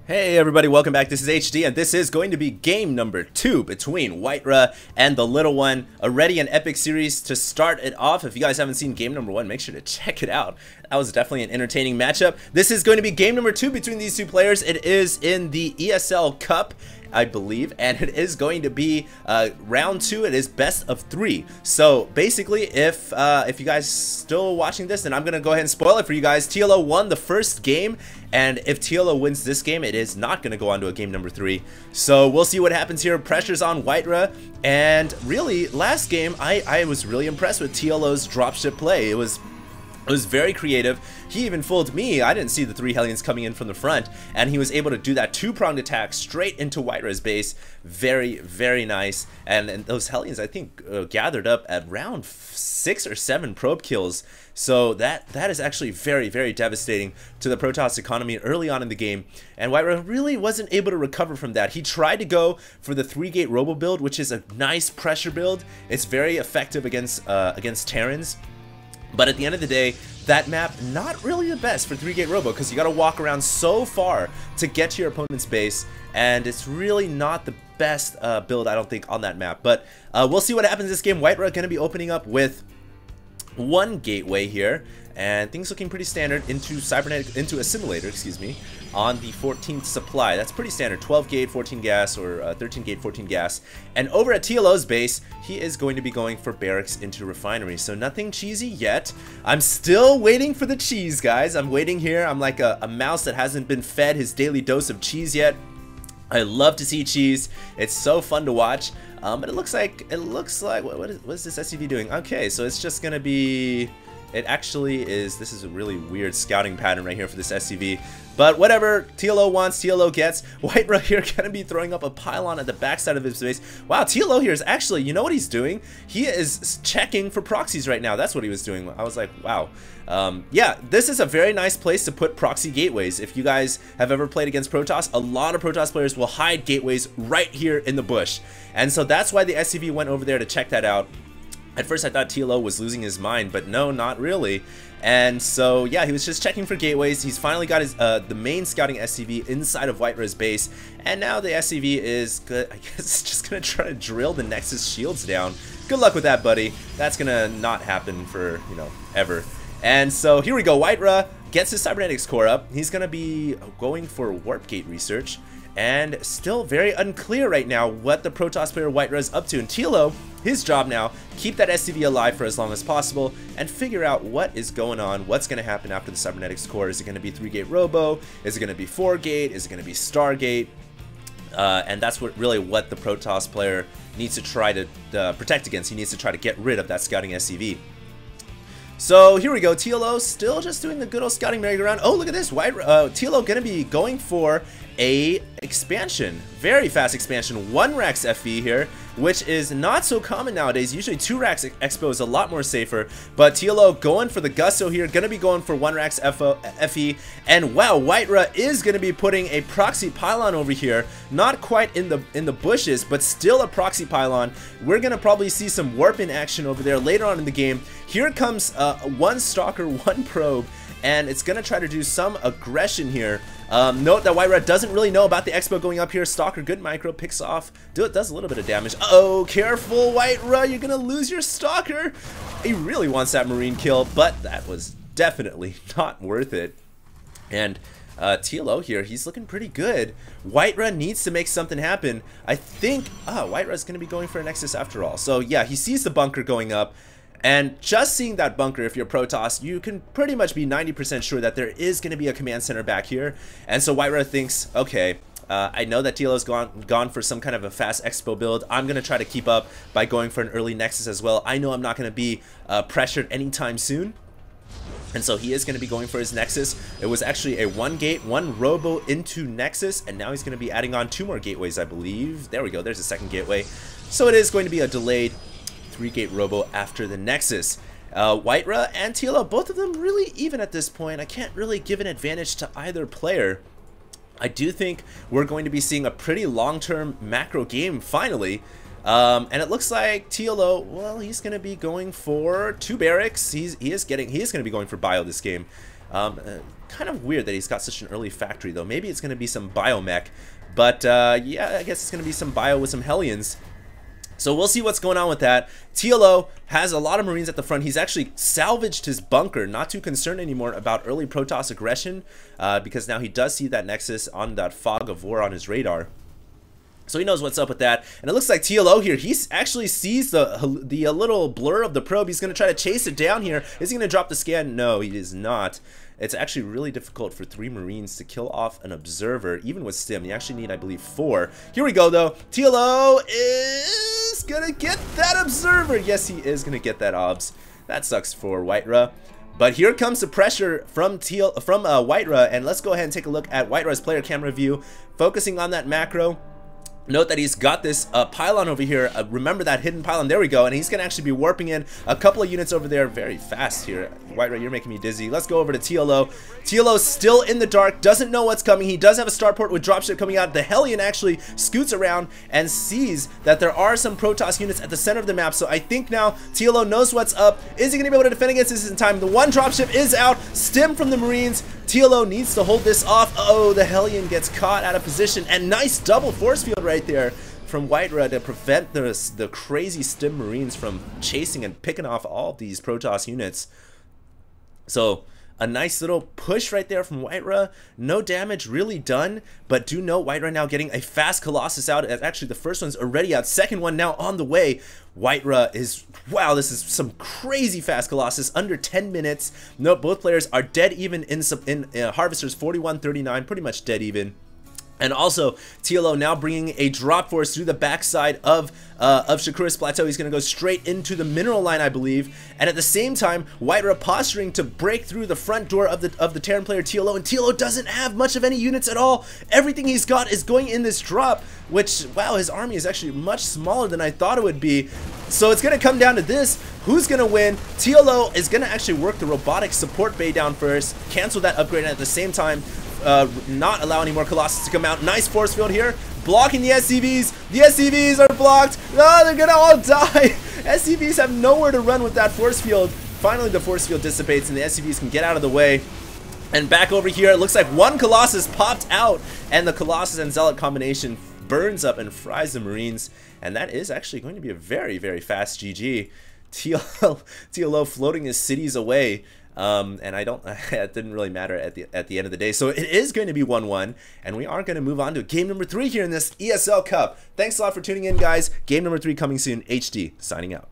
Hey everybody, welcome back. This is HD, and this is going to be game number 2 between WhiteRa and TheLittleOne. Already an epic series to start it off. If you guys haven't seen game number 1, make sure to check it out. That was definitely an entertaining matchup. This is going to be game number 2 between these two players. It is in the ESL Cup, I believe, and it is going to be round 2. It is best of 3. So basically, if you guys still watching this, then I'm gonna go ahead and spoil it for you guys. TLO won the first game, and if TLO wins this game, it is not gonna go on to a game number 3. So we'll see what happens here. Pressure's on WhiteRa, and really last game I was really impressed with TLO's dropship play. It was very creative. He even fooled me. I didn't see the 3 Hellions coming in from the front, and he was able to do that 2-pronged attack straight into WhiteRa's base. Very, very nice. And those Hellions, I think, gathered up at around 6 or 7 probe kills. So that is actually very, very devastating to the Protoss economy early on in the game. And WhiteRa really wasn't able to recover from that. He tried to go for the 3-gate robo build, which is a nice pressure build. It's very effective against Terrans. But at the end of the day, that map, not really the best for 3-gate robo, because you got to walk around so far to get to your opponent's base, and it's really not the best build, I don't think, on that map. But we'll see what happens this game. WhiteRa going to be opening up with 1 gateway here, and things looking pretty standard into assimilator, excuse me, on the 14th supply. That's pretty standard, 12 gate 14 gas, or 13 gate 14 gas. And over at TLO's base, he is going to be going for barracks into refinery. So nothing cheesy yet. I'm still waiting for the cheese, guys. I'm waiting here. I'm like a mouse that hasn't been fed his daily dose of cheese yet. I love to see cheese. It's so fun to watch. But it looks like what is this SCV doing? Okay, so it's just gonna be, it actually is, this is a really weird scouting pattern right here for this SCV. But whatever, TLO wants, TLO gets. WhiteRa here gonna be throwing up a pylon at the backside of his base. Wow, TLO here is actually, you know what he's doing? He is checking for proxies right now. That's what he was doing. I was like, wow. Yeah, this is a very nice place to put proxy gateways. If you guys have ever played against Protoss, a lot of Protoss players will hide gateways right here in the bush. And so that's why the SCV went over there to check that out. At first I thought TLO was losing his mind, but no, not really. And so yeah, he was just checking for gateways. He's finally got his the main scouting SCV inside of WhiteRa's base, and now the SCV is good. I guess it's just gonna try to drill the Nexus shields down. Good luck with that, buddy. That's gonna not happen for, you know, ever. And so here we go. WhiteRa gets his cybernetics core up. He's gonna be going for warp gate research, and still very unclear right now what the Protoss player WhiteRa is up to. And TLO, his job now, keep that SCV alive for as long as possible and figure out what is going on, what's going to happen after the cybernetics core. Is it going to be 3-gate robo? Is it going to be 4-gate? Is it going to be Stargate? And that's really what the Protoss player needs to try to protect against. He needs to try to get rid of that scouting SCV. So here we go, TLO still just doing the good old scouting merry-go-round. Oh, look at this, TLO gonna be going for a expansion, very fast expansion, 1 Rax FE here, which is not so common nowadays. Usually 2 Rax Expo is a lot more safer, but TLO going for the gusto here, gonna be going for 1 Rax FE, and wow, WhiteRa is gonna be putting a proxy pylon over here, not quite in the bushes, but still a proxy pylon. We're gonna probably see some warp in action over there later on in the game. Here comes 1 Stalker, 1 Probe, and it's gonna try to do some aggression here. Note that WhiteRa doesn't really know about the Expo going up here. Stalker, good micro, picks off. Does a little bit of damage. Uh-oh, careful, WhiteRa, you're gonna lose your Stalker. He really wants that Marine kill, but that was definitely not worth it. And TLO here, he's looking pretty good. WhiteRa needs to make something happen. I think, WhiteRa's gonna be going for a Nexus after all. So yeah, he sees the bunker going up. And just seeing that bunker, if you're Protoss, you can pretty much be 90% sure that there is going to be a command center back here. And so WhiteRa thinks, okay, I know that TLO's gone for some kind of a fast Expo build. I'm going to try to keep up by going for an early Nexus as well. I know I'm not going to be pressured anytime soon. And so he is going to be going for his Nexus. It was actually a 1-gate, 1 robo into Nexus, and now he's going to be adding on 2 more gateways, I believe. There we go, there's a 2nd gateway. So it is going to be a delayed 3-gate robo after the Nexus. WhiteRa and TLO, both of them really even at this point. I can't really give an advantage to either player. I do think we're going to be seeing a pretty long-term macro game finally. And it looks like TLO, well, he's going to be going for 2 barracks. He is going to be going for bio this game. Kind of weird that he's got such an early factory, though. Maybe it's going to be some biomech. But, yeah, I guess it's going to be some bio with some Hellions. So we'll see what's going on with that. TLO has a lot of Marines at the front. He's actually salvaged his bunker. Not too concerned anymore about early Protoss aggression, because now he does see that Nexus on that fog of war on his radar. So he knows what's up with that. And it looks like TLO here, he actually sees the little blur of the probe. He's going to try to chase it down here. Is he going to drop the scan? No, he is not. It's actually really difficult for 3 Marines to kill off an observer, even with stim. You actually need, I believe, 4. Here we go, though. TLO is gonna get that observer. Yes, he is gonna get that obs. That sucks for WhiteRa. But here comes the pressure from WhiteRa, and let's go ahead and take a look at WhiteRa's player camera view, focusing on that macro. Note that he's got this pylon over here. Remember that hidden pylon. There we go. And he's going to actually be warping in a couple of units over there very fast here. WhiteRa, you're making me dizzy. Let's go over to TLO. TLO's still in the dark. Doesn't know what's coming. He does have a starport with dropship coming out. The Hellion actually scoots around and sees that there are some Protoss units at the center of the map. So I think now TLO knows what's up. Is he going to be able to defend against this in time? The one dropship is out. Stim from the Marines. TLO needs to hold this off. Oh, the Hellion gets caught out of position. And nice double force field right there from WhiteRa to prevent the crazy stim Marines from chasing and picking off all of these Protoss units. So a nice little push right there from WhiteRa. No damage really done, but do note WhiteRa now getting a fast Colossus out. Actually, the first one's already out. Second one now on the way. WhiteRa is, wow, this is some crazy fast Colossus, under 10 minutes. Note both players are dead even in Harvesters 41-39, pretty much dead even. And also, TLO now bringing a drop force through the backside of Shakuris Plateau. He's going to go straight into the mineral line, I believe. And at the same time, WhiteRa posturing to break through the front door of the Terran player TLO. And TLO doesn't have much of any units at all. Everything he's got is going in this drop, which, wow, his army is actually much smaller than I thought it would be. So it's going to come down to this. Who's going to win? TLO is going to actually work the robotic support bay down first, cancel that upgrade, and at the same time, not allow any more Colossus to come out. Nice force field here, blocking the SCVs. The SCVs are blocked. No, they're gonna all die. SCVs have nowhere to run with that force field. Finally, the force field dissipates and the SCVs can get out of the way. And back over here, it looks like one Colossus popped out, and the Colossus and Zealot combination burns up and fries the Marines. And that is actually going to be a very, very fast GG. TLO floating his cities away. And it didn't really matter at the end of the day. So it is going to be 1-1, and we are going to move on to game number 3 here in this ESL Cup. Thanks a lot for tuning in, guys. Game number 3 coming soon. HD signing out.